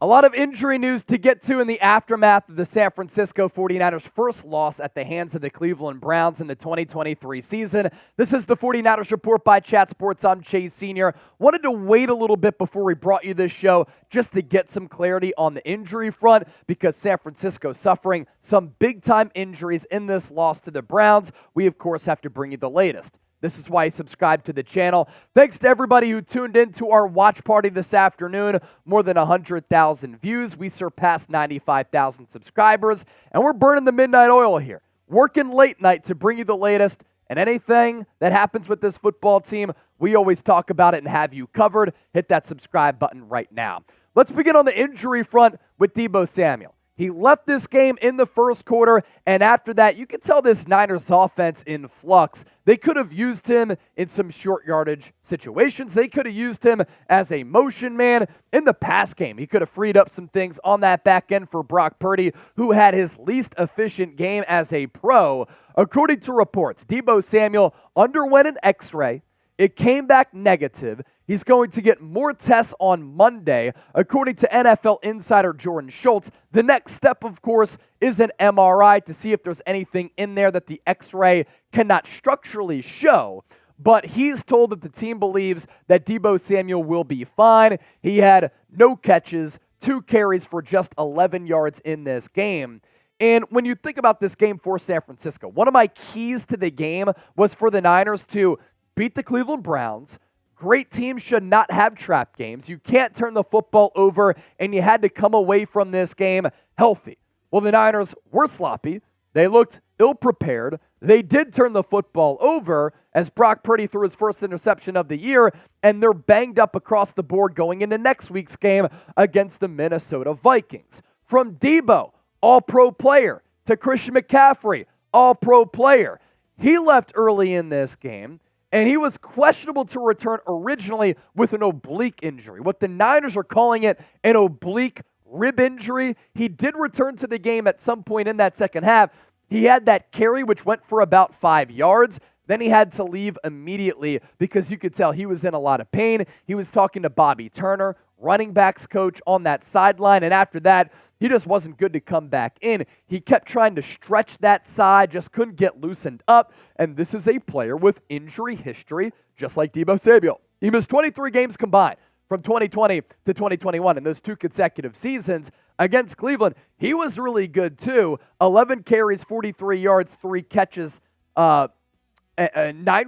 A lot of injury news to get to in the aftermath of the San Francisco 49ers' first loss at the hands of the Cleveland Browns in the 2023 season. This is the 49ers Report by Chat Sports. I'm Chase Sr. Wanted to wait a little bit before we brought you this show just to get some clarity on the injury front because San Francisco suffering some big-time injuries in this loss to the Browns. We, of course, have to bring you the latest. This is why you subscribe to the channel. Thanks to everybody who tuned in to our watch party this afternoon. More than 100,000 views. We surpassed 95,000 subscribers. And we're burning the midnight oil here. Working late night to bring you the latest. And anything that happens with this football team, we always talk about it and have you covered. Hit that subscribe button right now. Let's begin on the injury front with Deebo Samuel. He left this game in the first quarter, and after that, you can tell this Niners offense in flux. They could have used him in some short yardage situations. They could have used him as a motion man in the pass game. He could have freed up some things on that back end for Brock Purdy, who had his least efficient game as a pro. According to reports, Deebo Samuel underwent an X-ray. It came back negative. He's going to get more tests on Monday. According to NFL insider Jordan Schultz, the next step, of course, is an MRI to see if there's anything in there that the X-ray cannot structurally show. But he's told that the team believes that Deebo Samuel will be fine. He had no catches, 2 carries for just 11 yards in this game. And when you think about this game for San Francisco, one of my keys to the game was for the Niners to beat the Cleveland Browns. Great teams should not have trap games. You can't turn the football over, and you had to come away from this game healthy. Well, the Niners were sloppy. They looked ill-prepared. They did turn the football over as Brock Purdy threw his first interception of the year, and they're banged up across the board going into next week's game against the Minnesota Vikings. From Deebo, all-pro player, to Christian McCaffrey, all-pro player. He left early in this game. And he was questionable to return originally with an oblique injury. What the Niners are calling it, an oblique rib injury. He did return to the game at some point in that second half. He had that carry, which went for about 5 yards. Then he had to leave immediately because you could tell he was in a lot of pain. He was talking to Bobby Turner, running backs coach, on that sideline. And after that, he just wasn't good to come back in. He kept trying to stretch that side, just couldn't get loosened up. And this is a player with injury history, just like Deebo Samuel. He missed 23 games combined from 2020 to 2021 in those 2 consecutive seasons against Cleveland. He was really good too. 11 carries, 43 yards, 3 catches, 9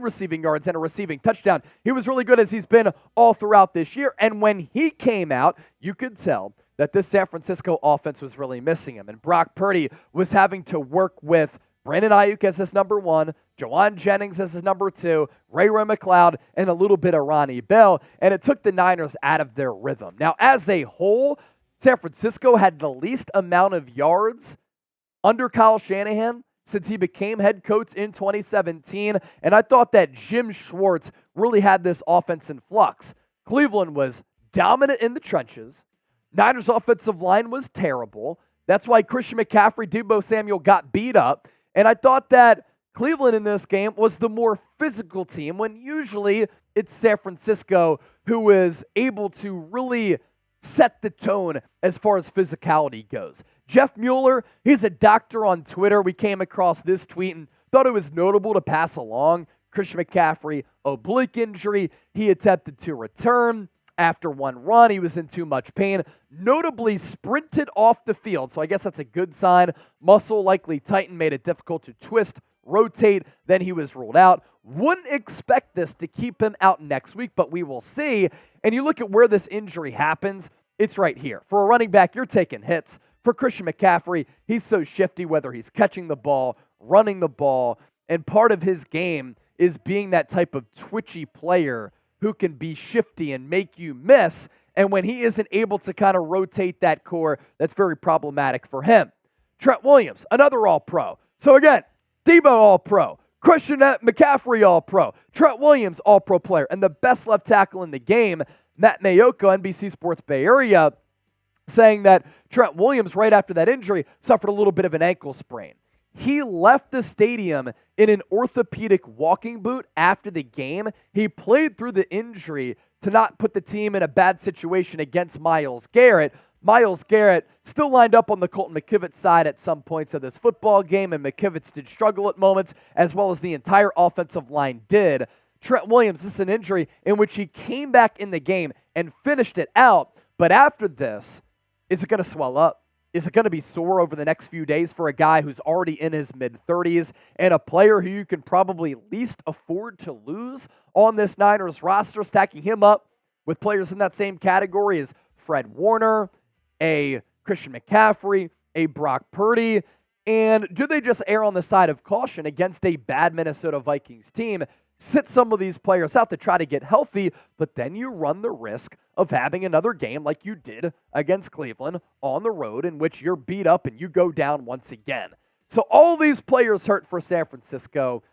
receiving yards, and a receiving touchdown. He was really good as he's been all throughout this year. And when he came out, you could tell that this San Francisco offense was really missing him. And Brock Purdy was having to work with Brandon Ayuk as his number 1, Jawan Jennings as his number 2, Ray McCloud, and a little bit of Ronnie Bell. And it took the Niners out of their rhythm. Now, as a whole, San Francisco had the least amount of yards under Kyle Shanahan since he became head coach in 2017. And I thought that Jim Schwartz really had this offense in flux. Cleveland was dominant in the trenches. Niners' offensive line was terrible. That's why Christian McCaffrey, Deebo Samuel got beat up. And I thought that Cleveland in this game was the more physical team when usually it's San Francisco who is able to really set the tone as far as physicality goes. Jeff Mueller, he's a doctor on Twitter. We came across this tweet and thought it was notable to pass along. Christian McCaffrey, oblique injury. He attempted to return. After one run, he was in too much pain, notably sprinted off the field. So I guess that's a good sign. Muscle likely tightened, made it difficult to twist, rotate. Then he was ruled out. Wouldn't expect this to keep him out next week, but we will see. And you look at where this injury happens, it's right here. For a running back, you're taking hits. For Christian McCaffrey, he's so shifty, whether he's catching the ball, running the ball. And part of his game is being that type of twitchy player who can be shifty and make you miss. And when he isn't able to kind of rotate that core, that's very problematic for him. Trent Williams, another All-Pro. So again, Deebo All-Pro, Christian McCaffrey All-Pro, Trent Williams All-Pro player, and the best left tackle in the game, Matt Mayoko, NBC Sports Bay Area, saying that Trent Williams, right after that injury, suffered a little bit of an ankle sprain. He left the stadium in an orthopedic walking boot after the game. He played through the injury to not put the team in a bad situation against Myles Garrett, Myles Garrett still lined up on the Colton McKivitz side at some points of this football game, and McKivitz did struggle at moments, as well as the entire offensive line did. Trent Williams, this is an injury in which he came back in the game and finished it out, but after this, is it going to swell up? Is it going to be sore over the next few days for a guy who's already in his mid-30s and a player who you can probably least afford to lose on this Niners roster, stacking him up with players in that same category as Fred Warner, a Christian McCaffrey, a Brock Purdy? And do they just err on the side of caution against a bad Minnesota Vikings team? Sit some of these players out to try to get healthy, but then you run the risk of having another game like you did against Cleveland on the road in which you're beat up and you go down once again. So all these players hurt for San Francisco.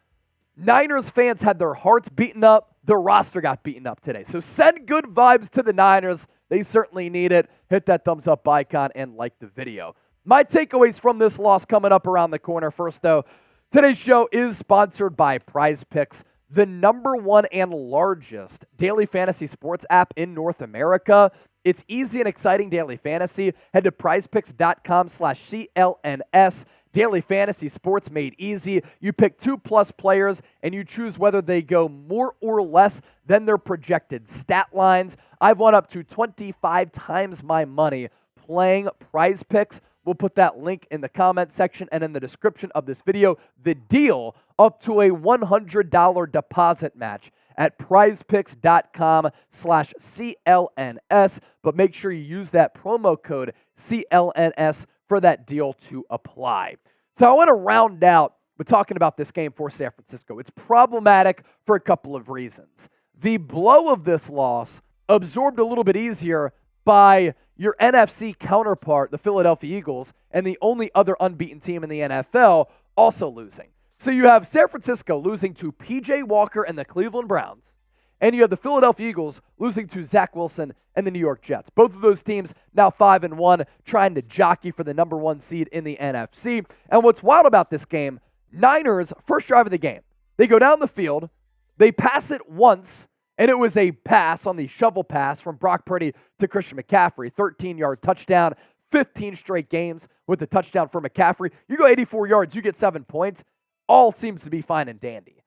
Niners fans had their hearts beaten up. Their roster got beaten up today. So send good vibes to the Niners. They certainly need it. Hit that thumbs up icon and like the video. My takeaways from this loss coming up around the corner. First, though, today's show is sponsored by PrizePicks, the #1 and largest daily fantasy sports app in North America. It's easy and exciting daily fantasy. Head to prizepicks.com/CLNS. Daily fantasy sports made easy. You pick 2+ players and you choose whether they go more or less than their projected stat lines. I've won up to 25 times my money playing PrizePicks. We'll put that link in the comment section and in the description of this video. The deal up to a $100 deposit match at prizepicks.com/CLNS. But make sure you use that promo code CLNS for that deal to apply. So I want to round out with talking about this game for San Francisco. It's problematic for a couple of reasons. The blow of this loss absorbed a little bit easier by your NFC counterpart, the Philadelphia Eagles, and the only other unbeaten team in the NFL also losing. So you have San Francisco losing to P.J. Walker and the Cleveland Browns, and you have the Philadelphia Eagles losing to Zach Wilson and the New York Jets. Both of those teams now 5-1, trying to jockey for the #1 seed in the NFC. And what's wild about this game, Niners, first drive of the game, they go down the field, they pass it once, and it was a pass on the shovel pass from Brock Purdy to Christian McCaffrey. 13-yard touchdown, 15 straight games with the touchdown for McCaffrey. You go 84 yards, you get 7 points. All seems to be fine and dandy.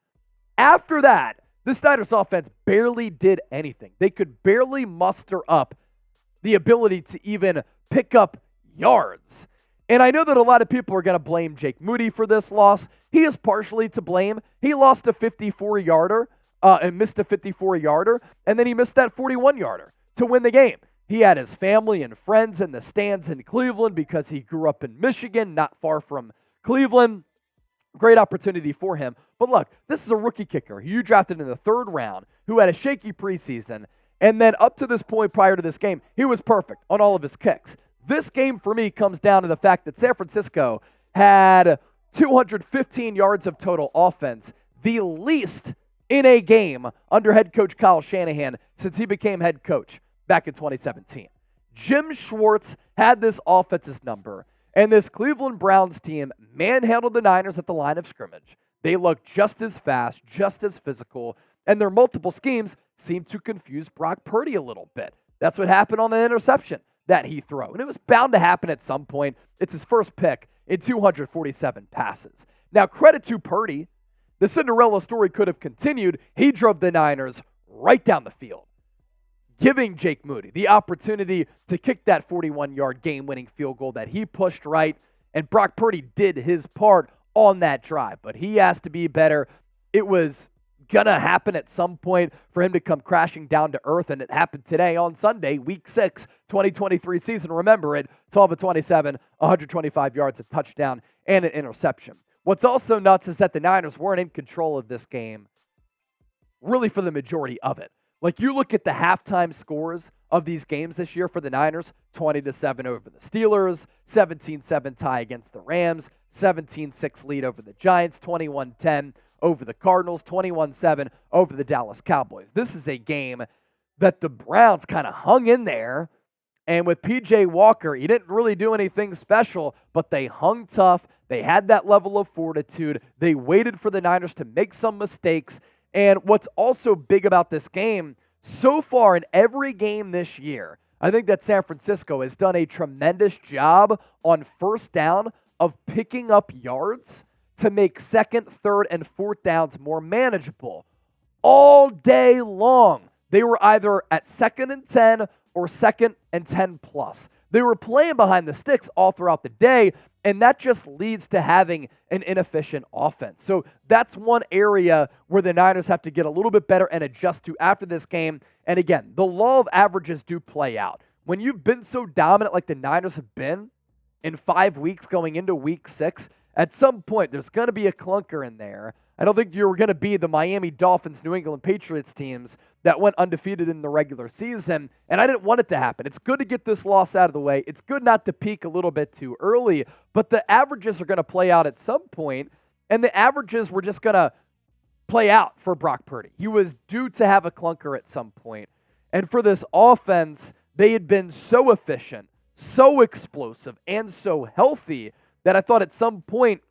After that, the Niners offense barely did anything. They could barely muster up the ability to even pick up yards. And I know that a lot of people are going to blame Jake Moody for this loss. He is partially to blame. He lost a 54-yarder. And missed a 54-yarder, and then he missed that 41-yarder to win the game. He had his family and friends in the stands in Cleveland because he grew up in Michigan, not far from Cleveland. Great opportunity for him. But look, this is a rookie kicker who you drafted in the 3rd round, who had a shaky preseason, and then up to this point prior to this game, he was perfect on all of his kicks. This game for me comes down to the fact that San Francisco had 215 yards of total offense, the least in a game under head coach Kyle Shanahan since he became head coach back in 2017. Jim Schwartz had this offense's number, and this Cleveland Browns team manhandled the Niners at the line of scrimmage. They looked just as fast, just as physical, and their multiple schemes seemed to confuse Brock Purdy a little bit. That's what happened on the interception that he threw, and it was bound to happen at some point. It's his first pick in 247 passes. Now, credit to Purdy. The Cinderella story could have continued. He drove the Niners right down the field, giving Jake Moody the opportunity to kick that 41-yard game-winning field goal that he pushed right, and Brock Purdy did his part on that drive, but he has to be better. It was going to happen at some point for him to come crashing down to earth, and it happened today on Sunday, Week 6, 2023 season. Remember it, 12 of 27, 125 yards, a touchdown, and an interception. What's also nuts is that the Niners weren't in control of this game really for the majority of it. Like, you look at the halftime scores of these games this year for the Niners, 20-7 over the Steelers, 17-7 tie against the Rams, 17-6 lead over the Giants, 21-10 over the Cardinals, 21-7 over the Dallas Cowboys. This is a game that the Browns kind of hung in there, and with P.J. Walker, he didn't really do anything special, but they hung tough. They had that level of fortitude. They waited for the Niners to make some mistakes. And what's also big about this game, so far in every game this year I think that San Francisco has done a tremendous job on first down of picking up yards to make second, third, and fourth downs more manageable. All day long, they were either at 2nd and 10 or 2nd and 10 plus. They were playing behind the sticks all throughout the day, and that just leads to having an inefficient offense. So that's one area where the Niners have to get a little bit better and adjust to after this game. And again, the law of averages do play out. When you've been so dominant like the Niners have been in 5 weeks going into week 6, at some point there's going to be a clunker in there. I don't think you're going to be the Miami Dolphins, New England Patriots teams that went undefeated in the regular season, and I didn't want it to happen. It's good to get this loss out of the way. It's good not to peak a little bit too early, but the averages are going to play out at some point, and the averages were just going to play out for Brock Purdy. He was due to have a clunker at some point, and for this offense, they had been so efficient, so explosive, and so healthy that I thought at some point,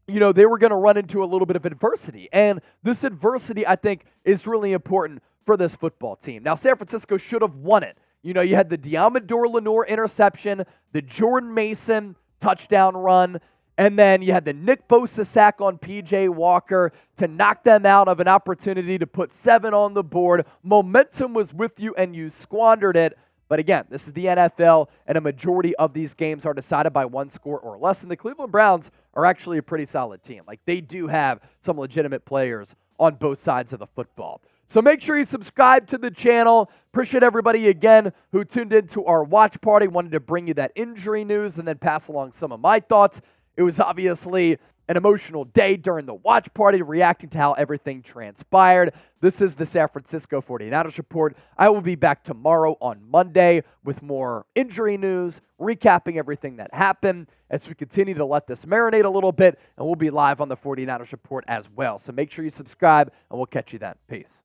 they were going to run into a little bit of adversity. And this adversity, I think, is really important for this football team. Now, San Francisco should have won it. You had the Diamador Lenore interception, the Jordan Mason touchdown run, and then you had the Nick Bosa sack on P.J. Walker to knock them out of an opportunity to put 7 on the board. Momentum was with you, and you squandered it. But again, this is the NFL, and a majority of these games are decided by 1 score or less. And the Cleveland Browns are actually a pretty solid team. Like, they do have some legitimate players on both sides of the football. So make sure you subscribe to the channel. Appreciate everybody again who tuned into our watch party. Wanted to bring you that injury news and then pass along some of my thoughts. It was obviously an emotional day during the watch party, reacting to how everything transpired. This is the San Francisco 49ers Report. I will be back tomorrow on Monday with more injury news, recapping everything that happened as we continue to let this marinate a little bit, and we'll be live on the 49ers Report as well. So make sure you subscribe, and we'll catch you then. Peace.